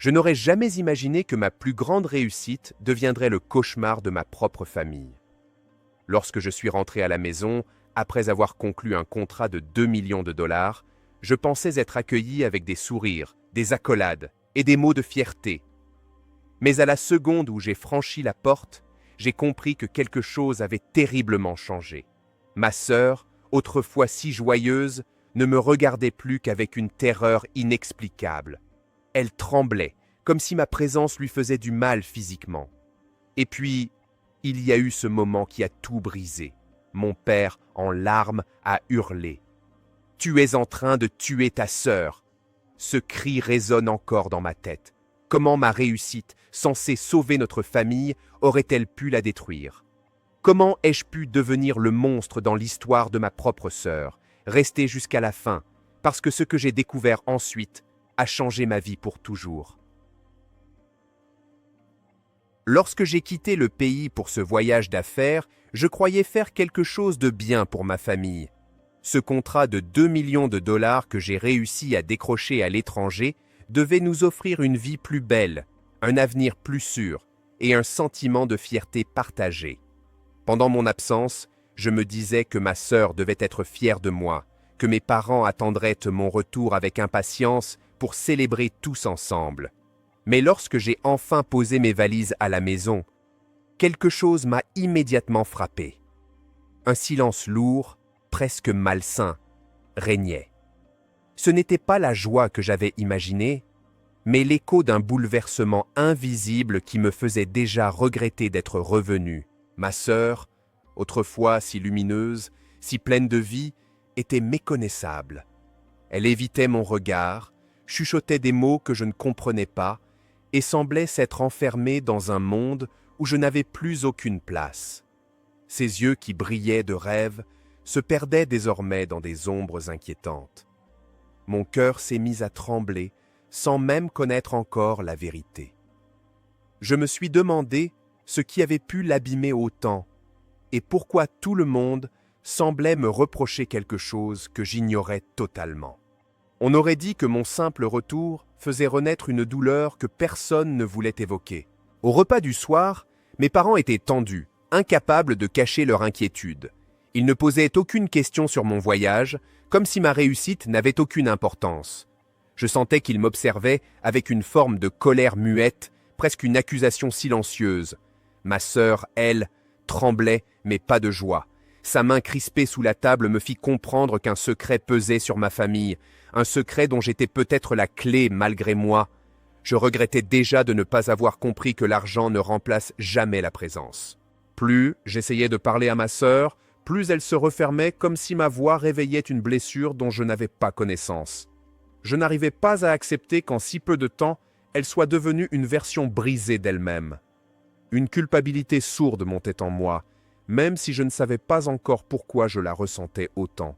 Je n'aurais jamais imaginé que ma plus grande réussite deviendrait le cauchemar de ma propre famille. Lorsque je suis rentré à la maison, après avoir conclu un contrat de 2 millions de dollars, je pensais être accueilli avec des sourires, des accolades et des mots de fierté. Mais à la seconde où j'ai franchi la porte, j'ai compris que quelque chose avait terriblement changé. Ma sœur, autrefois si joyeuse, ne me regardait plus qu'avec une terreur inexplicable. Elle tremblait, comme si ma présence lui faisait du mal physiquement. Et puis, il y a eu ce moment qui a tout brisé. Mon père, en larmes, a hurlé. « Tu es en train de tuer ta sœur !» Ce cri résonne encore dans ma tête. Comment ma réussite, censée sauver notre famille, aurait-elle pu la détruire? Comment ai-je pu devenir le monstre dans l'histoire de ma propre sœur, rester jusqu'à la fin, parce que ce que j'ai découvert ensuite a changé ma vie pour toujours? Lorsque j'ai quitté le pays pour ce voyage d'affaires, je croyais faire quelque chose de bien pour ma famille. Ce contrat de 2 millions de dollars que j'ai réussi à décrocher à l'étranger devait nous offrir une vie plus belle, un avenir plus sûr et un sentiment de fierté partagée. Pendant mon absence, je me disais que ma sœur devait être fière de moi, que mes parents attendraient mon retour avec impatience pour célébrer tous ensemble. Mais lorsque j'ai enfin posé mes valises à la maison, quelque chose m'a immédiatement frappé. Un silence lourd, presque malsain, régnait. Ce n'était pas la joie que j'avais imaginée, mais l'écho d'un bouleversement invisible qui me faisait déjà regretter d'être revenu. Ma sœur, autrefois si lumineuse, si pleine de vie, était méconnaissable. Elle évitait mon regard, chuchotait des mots que je ne comprenais pas et semblait s'être enfermée dans un monde où je n'avais plus aucune place. Ses yeux qui brillaient de rêve se perdaient désormais dans des ombres inquiétantes. Mon cœur s'est mis à trembler sans même connaître encore la vérité. Je me suis demandé ce qui avait pu l'abîmer autant et pourquoi tout le monde semblait me reprocher quelque chose que j'ignorais totalement. On aurait dit que mon simple retour faisait renaître une douleur que personne ne voulait évoquer. Au repas du soir, mes parents étaient tendus, incapables de cacher leur inquiétude. Ils ne posaient aucune question sur mon voyage, comme si ma réussite n'avait aucune importance. Je sentais qu'ils m'observaient avec une forme de colère muette, presque une accusation silencieuse. Ma sœur, elle, tremblait, mais pas de joie. Sa main crispée sous la table me fit comprendre qu'un secret pesait sur ma famille, un secret dont j'étais peut-être la clé malgré moi. Je regrettais déjà de ne pas avoir compris que l'argent ne remplace jamais la présence. Plus j'essayais de parler à ma sœur, plus elle se refermait comme si ma voix réveillait une blessure dont je n'avais pas connaissance. Je n'arrivais pas à accepter qu'en si peu de temps, elle soit devenue une version brisée d'elle-même. Une culpabilité sourde montait en moi, même si je ne savais pas encore pourquoi je la ressentais autant.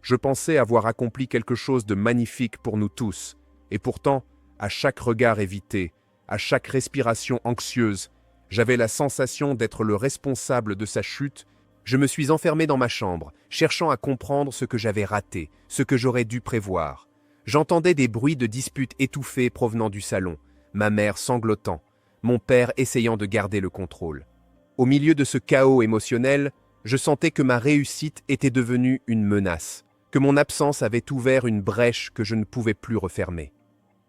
Je pensais avoir accompli quelque chose de magnifique pour nous tous, et pourtant, à chaque regard évité, à chaque respiration anxieuse, j'avais la sensation d'être le responsable de sa chute. Je me suis enfermé dans ma chambre, cherchant à comprendre ce que j'avais raté, ce que j'aurais dû prévoir. J'entendais des bruits de disputes étouffées provenant du salon, ma mère sanglotant, mon père essayant de garder le contrôle. Au milieu de ce chaos émotionnel, je sentais que ma réussite était devenue une menace, que mon absence avait ouvert une brèche que je ne pouvais plus refermer.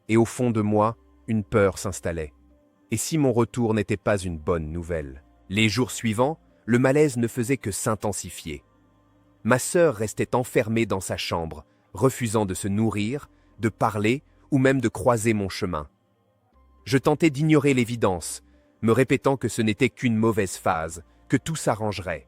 Et au fond de moi, une peur s'installait. Et si mon retour n'était pas une bonne nouvelle? Les jours suivants, le malaise ne faisait que s'intensifier. Ma sœur restait enfermée dans sa chambre, refusant de se nourrir, de parler ou même de croiser mon chemin. Je tentais d'ignorer l'évidence, me répétant que ce n'était qu'une mauvaise phase, que tout s'arrangerait.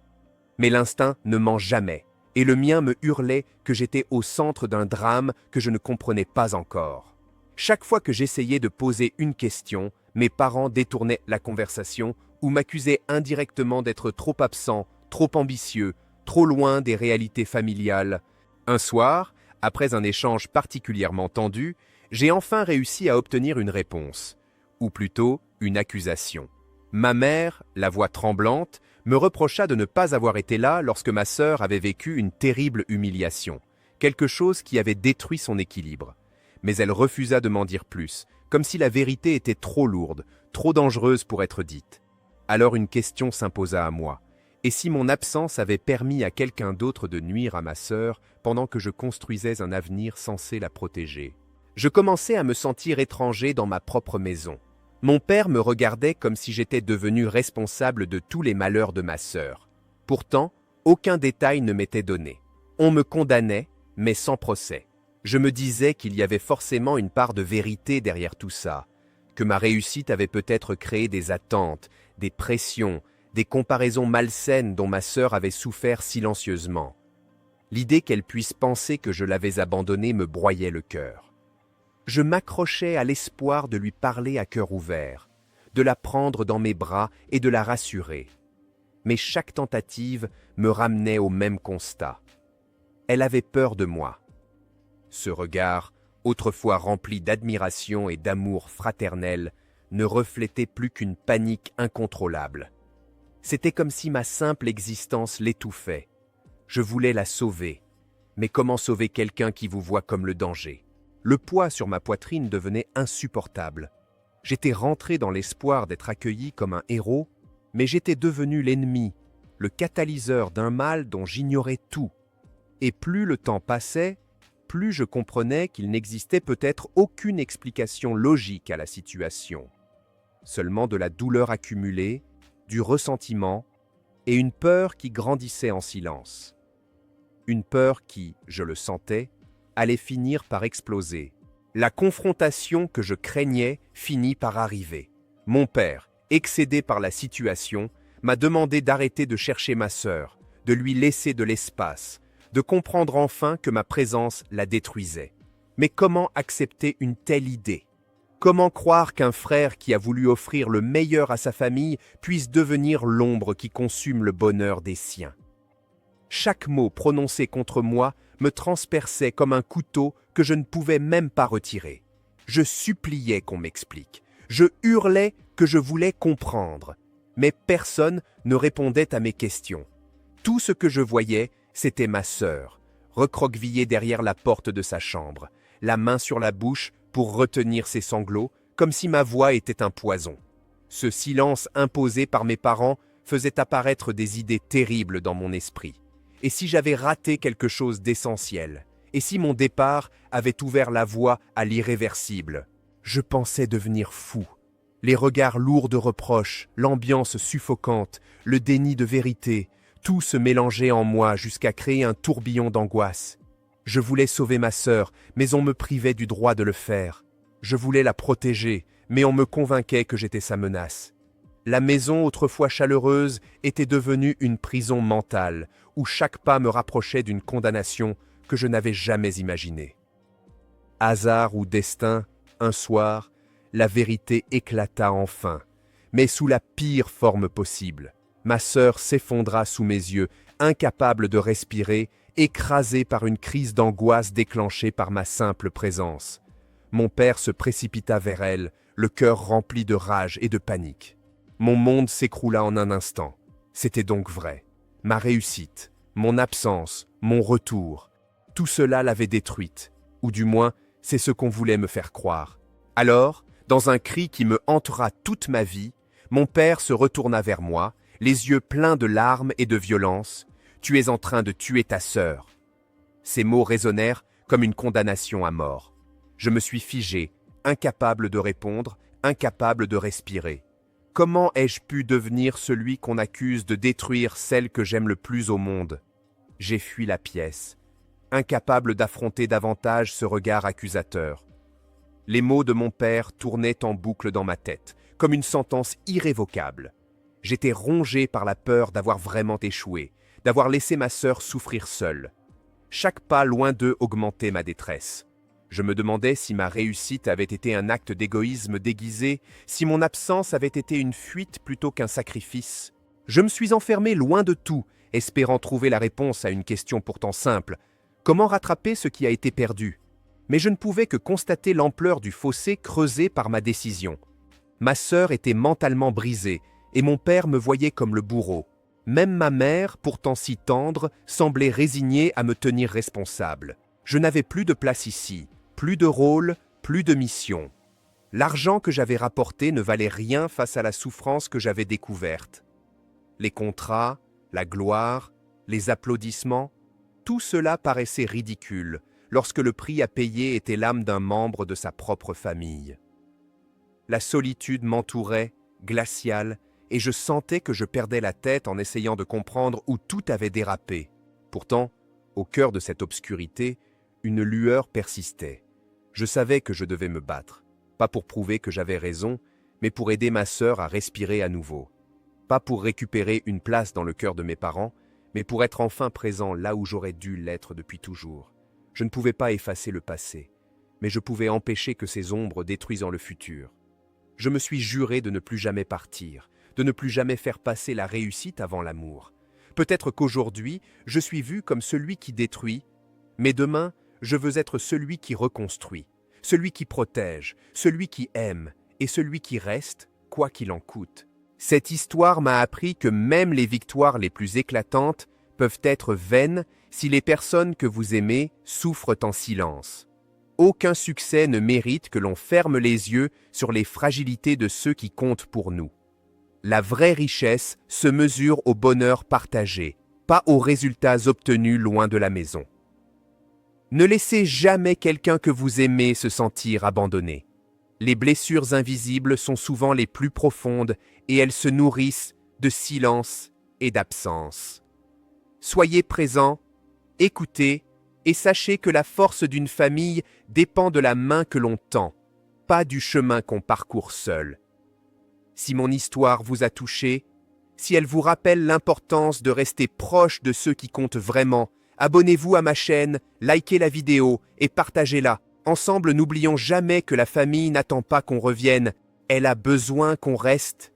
Mais l'instinct ne ment jamais, et le mien me hurlait que j'étais au centre d'un drame que je ne comprenais pas encore. Chaque fois que j'essayais de poser une question, mes parents détournaient la conversation ou m'accusaient indirectement d'être trop absent, trop ambitieux, trop loin des réalités familiales. Un soir, après un échange particulièrement tendu, j'ai enfin réussi à obtenir une réponse, ou plutôt une accusation. Ma mère, la voix tremblante, me reprocha de ne pas avoir été là lorsque ma sœur avait vécu une terrible humiliation, quelque chose qui avait détruit son équilibre. Mais elle refusa de m'en dire plus, comme si la vérité était trop lourde, trop dangereuse pour être dite. Alors une question s'imposa à moi. Et si mon absence avait permis à quelqu'un d'autre de nuire à ma sœur pendant que je construisais un avenir censé la protéger? Je commençais à me sentir étranger dans ma propre maison. Mon père me regardait comme si j'étais devenu responsable de tous les malheurs de ma sœur. Pourtant, aucun détail ne m'était donné. On me condamnait, mais sans procès. Je me disais qu'il y avait forcément une part de vérité derrière tout ça, que ma réussite avait peut-être créé des attentes, des pressions, des comparaisons malsaines dont ma sœur avait souffert silencieusement. L'idée qu'elle puisse penser que je l'avais abandonnée me broyait le cœur. Je m'accrochais à l'espoir de lui parler à cœur ouvert, de la prendre dans mes bras et de la rassurer. Mais chaque tentative me ramenait au même constat. Elle avait peur de moi. Ce regard, autrefois rempli d'admiration et d'amour fraternel, ne reflétait plus qu'une panique incontrôlable. C'était comme si ma simple existence l'étouffait. Je voulais la sauver. Mais comment sauver quelqu'un qui vous voit comme le danger? Le poids sur ma poitrine devenait insupportable. J'étais rentré dans l'espoir d'être accueilli comme un héros, mais j'étais devenu l'ennemi, le catalyseur d'un mal dont j'ignorais tout. Et plus le temps passait, plus je comprenais qu'il n'existait peut-être aucune explication logique à la situation. Seulement de la douleur accumulée, du ressentiment et une peur qui grandissait en silence. Une peur qui, je le sentais, allait finir par exploser. La confrontation que je craignais finit par arriver. Mon père, excédé par la situation, m'a demandé d'arrêter de chercher ma sœur, de lui laisser de l'espace, de comprendre enfin que ma présence la détruisait. Mais comment accepter une telle idée? Comment croire qu'un frère qui a voulu offrir le meilleur à sa famille puisse devenir l'ombre qui consume le bonheur des siens? Chaque mot prononcé contre moi me transperçait comme un couteau que je ne pouvais même pas retirer. Je suppliais qu'on m'explique. Je hurlais que je voulais comprendre. Mais personne ne répondait à mes questions. Tout ce que je voyais, c'était ma sœur, recroquevillée derrière la porte de sa chambre, la main sur la bouche pour retenir ses sanglots, comme si ma voix était un poison. Ce silence imposé par mes parents faisait apparaître des idées terribles dans mon esprit. Et si j'avais raté quelque chose d'essentiel? Et si mon départ avait ouvert la voie à l'irréversible? Je pensais devenir fou. Les regards lourds de reproches, l'ambiance suffocante, le déni de vérité, tout se mélangeait en moi jusqu'à créer un tourbillon d'angoisse. Je voulais sauver ma sœur, mais on me privait du droit de le faire. Je voulais la protéger, mais on me convainquait que j'étais sa menace. La maison autrefois chaleureuse était devenue une prison mentale, où chaque pas me rapprochait d'une condamnation que je n'avais jamais imaginée. Hasard ou destin, un soir, la vérité éclata enfin, mais sous la pire forme possible. Ma sœur s'effondra sous mes yeux, incapable de respirer, écrasée par une crise d'angoisse déclenchée par ma simple présence. Mon père se précipita vers elle, le cœur rempli de rage et de panique. Mon monde s'écroula en un instant. C'était donc vrai. Ma réussite, mon absence, mon retour, tout cela l'avait détruite, ou du moins, c'est ce qu'on voulait me faire croire. Alors, dans un cri qui me hantera toute ma vie, mon père se retourna vers moi, les yeux pleins de larmes et de violence. « Tu es en train de tuer ta sœur. » Ces mots résonnèrent comme une condamnation à mort. Je me suis figé, incapable de répondre, incapable de respirer. Comment ai-je pu devenir celui qu'on accuse de détruire celle que j'aime le plus au monde? J'ai fui la pièce, incapable d'affronter davantage ce regard accusateur. Les mots de mon père tournaient en boucle dans ma tête, comme une sentence irrévocable. J'étais rongé par la peur d'avoir vraiment échoué, d'avoir laissé ma sœur souffrir seule. Chaque pas loin d'eux augmentait ma détresse. Je me demandais si ma réussite avait été un acte d'égoïsme déguisé, si mon absence avait été une fuite plutôt qu'un sacrifice. Je me suis enfermé loin de tout, espérant trouver la réponse à une question pourtant simple. Comment rattraper ce qui a été perdu? Mais je ne pouvais que constater l'ampleur du fossé creusé par ma décision. Ma sœur était mentalement brisée, et mon père me voyait comme le bourreau. Même ma mère, pourtant si tendre, semblait résignée à me tenir responsable. Je n'avais plus de place ici, plus de rôle, plus de mission. L'argent que j'avais rapporté ne valait rien face à la souffrance que j'avais découverte. Les contrats, la gloire, les applaudissements, tout cela paraissait ridicule lorsque le prix à payer était l'âme d'un membre de sa propre famille. La solitude m'entourait, glaciale, et je sentais que je perdais la tête en essayant de comprendre où tout avait dérapé. Pourtant, au cœur de cette obscurité, une lueur persistait. Je savais que je devais me battre, pas pour prouver que j'avais raison, mais pour aider ma sœur à respirer à nouveau. Pas pour récupérer une place dans le cœur de mes parents, mais pour être enfin présent là où j'aurais dû l'être depuis toujours. Je ne pouvais pas effacer le passé, mais je pouvais empêcher que ces ombres détruisant le futur. Je me suis juré de ne plus jamais partir, de ne plus jamais faire passer la réussite avant l'amour. Peut-être qu'aujourd'hui, je suis vu comme celui qui détruit, mais demain, je veux être celui qui reconstruit, celui qui protège, celui qui aime et celui qui reste, quoi qu'il en coûte. Cette histoire m'a appris que même les victoires les plus éclatantes peuvent être vaines si les personnes que vous aimez souffrent en silence. Aucun succès ne mérite que l'on ferme les yeux sur les fragilités de ceux qui comptent pour nous. La vraie richesse se mesure au bonheur partagé, pas aux résultats obtenus loin de la maison. Ne laissez jamais quelqu'un que vous aimez se sentir abandonné. Les blessures invisibles sont souvent les plus profondes et elles se nourrissent de silence et d'absence. Soyez présents, écoutez et sachez que la force d'une famille dépend de la main que l'on tend, pas du chemin qu'on parcourt seul. Si mon histoire vous a touché, si elle vous rappelle l'importance de rester proche de ceux qui comptent vraiment, abonnez-vous à ma chaîne, likez la vidéo et partagez-la. Ensemble, n'oublions jamais que la famille n'attend pas qu'on revienne, elle a besoin qu'on reste